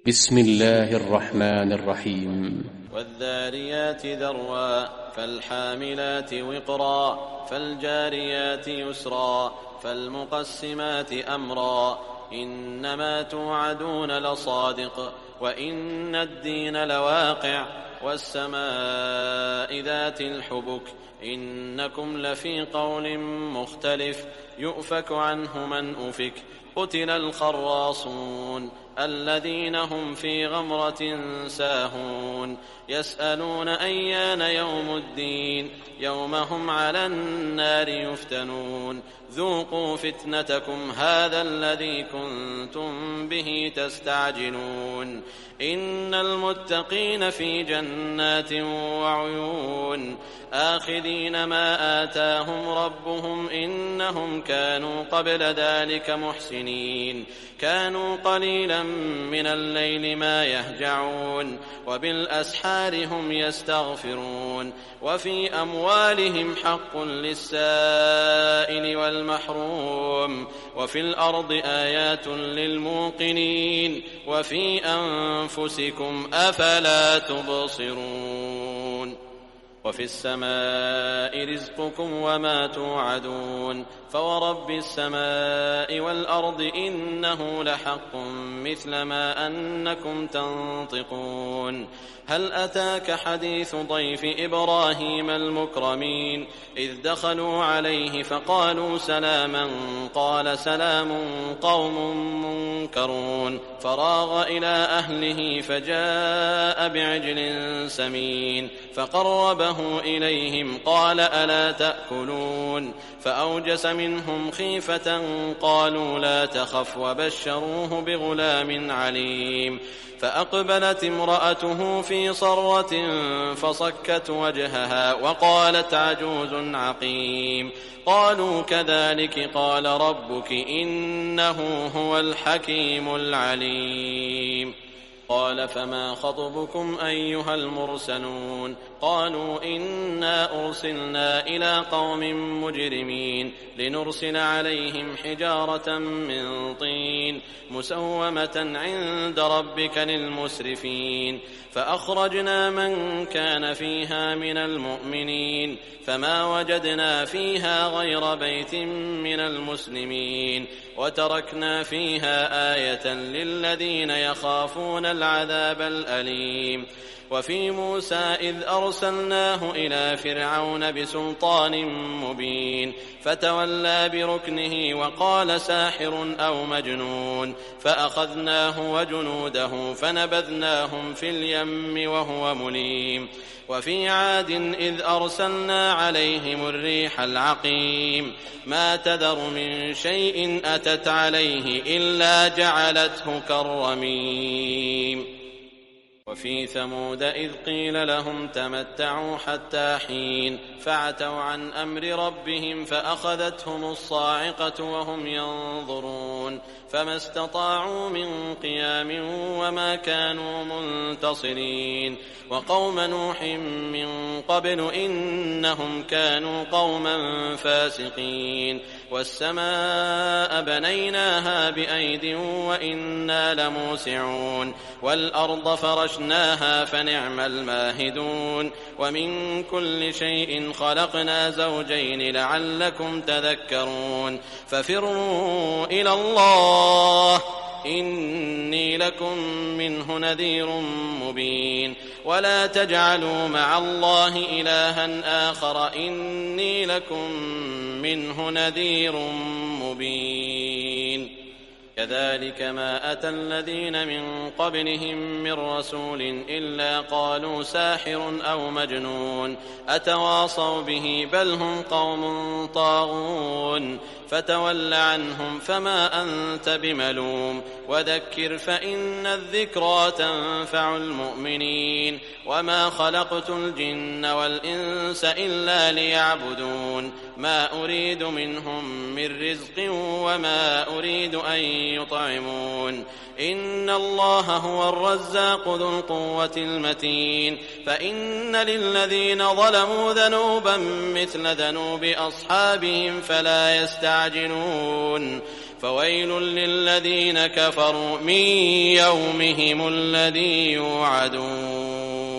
بسم الله الرحمن الرحيم. والذاريات ذروا فالحاملات وقرا فالجاريات يسرا فالمقسمات أمرا إنما توعدون لصادق وإن الدين لواقع والسماء ذات الحبك إنكم لفي قول مختلف يؤفك عنه من أفك قتل الخراصون الذين هم في غمرة ساهون يسألون أيان يوم الدين يوم هم على النار يفتنون ذوقوا فتنتكم هذا الذي كنتم به تستعجلون إن المتقين في جنات وعيون آخذين ما آتاهم ربهم إنهم كانوا قبل ذلك محسنين كانوا قليلا من الليل ما يهجعون وبالأسحار هم يستغفرون وفي أموالهم حق للسائل والمحروم وفي الأرض آيات للموقنين وفي أنفسكم أفلا تبصرون وفي السماء رزقكم وما توعدون فورب السماء والأرض إنه لحق مثل ما أنكم تنطقون هل أتاك حديث ضيف إبراهيم المكرمين إذ دخلوا عليه فقالوا سلاما قال سلام قوم منكرون فراغ إلى أهله فجاء بعجل سمين فقربه إليهم قال ألا تأكلون فأوجس منهم خيفة قالوا لا تخف وبشروه بغلام عليم فأقبلت امرأته في صرة فصكت وجهها وقالت عجوز عقيم قالوا كذلك قال ربك إنه هو الحكيم العليم قال فما خطبكم أيها المرسلون قالوا إنا أرسلنا إلى قوم مجرمين لنرسل عليهم حجارة من طين مسومة عند ربك للمسرفين فأخرجنا من كان فيها من المؤمنين فما وجدنا فيها غير بيت من المسلمين وتركنا فيها آية للذين يخافون العذاب الأليم وفي موسى إذ أرسلناه إلى فرعون بسلطان مبين فتولى بركنه وقال ساحر أو مجنون فأخذناه وجنوده فنبذناهم في اليم وهو مليم وفي عاد إذ أرسلنا عليهم الريح العقيم ما تذر من شيء أتت عليه إلا جعلته كالرميم وفي ثمود إذ قيل لهم تمتعوا حتى حين فعتوا عن أمر ربهم فأخذتهم الصاعقة وهم ينظرون فما استطاعوا من قيام وما كانوا منتصرين وقوم نوح من قبل إنهم كانوا قوما فاسقين والسماء بنيناها بأيد وإنا لموسعون والأرض فرشناها فنعم الماهدون ومن كل شيء خلقنا زوجين لعلكم تذكرون ففروا إلى الله إني لكم منه نذير مبين ولا تجعلوا مع الله إلها آخر إني لكم منه نذير مبين كذلك ما أتى الذين من قبلهم من رسول إلا قالوا ساحر أو مجنون أتواصوا به بل هم قوم طاغون فتول عنهم فما أنت بملوم وذكر فإن الذكرى تنفع المؤمنين وما خلقت الجن والإنس إلا ليعبدون ما أريد منهم من رزق وما أريد أن يطعمون إن الله هو الرزاق ذو القوة المتين فإن للذين ظلموا ذنوبا مثل ذنوب أصحابهم فلا يستعجلون فويل للذين كفروا من يومهم الذي يوعدون.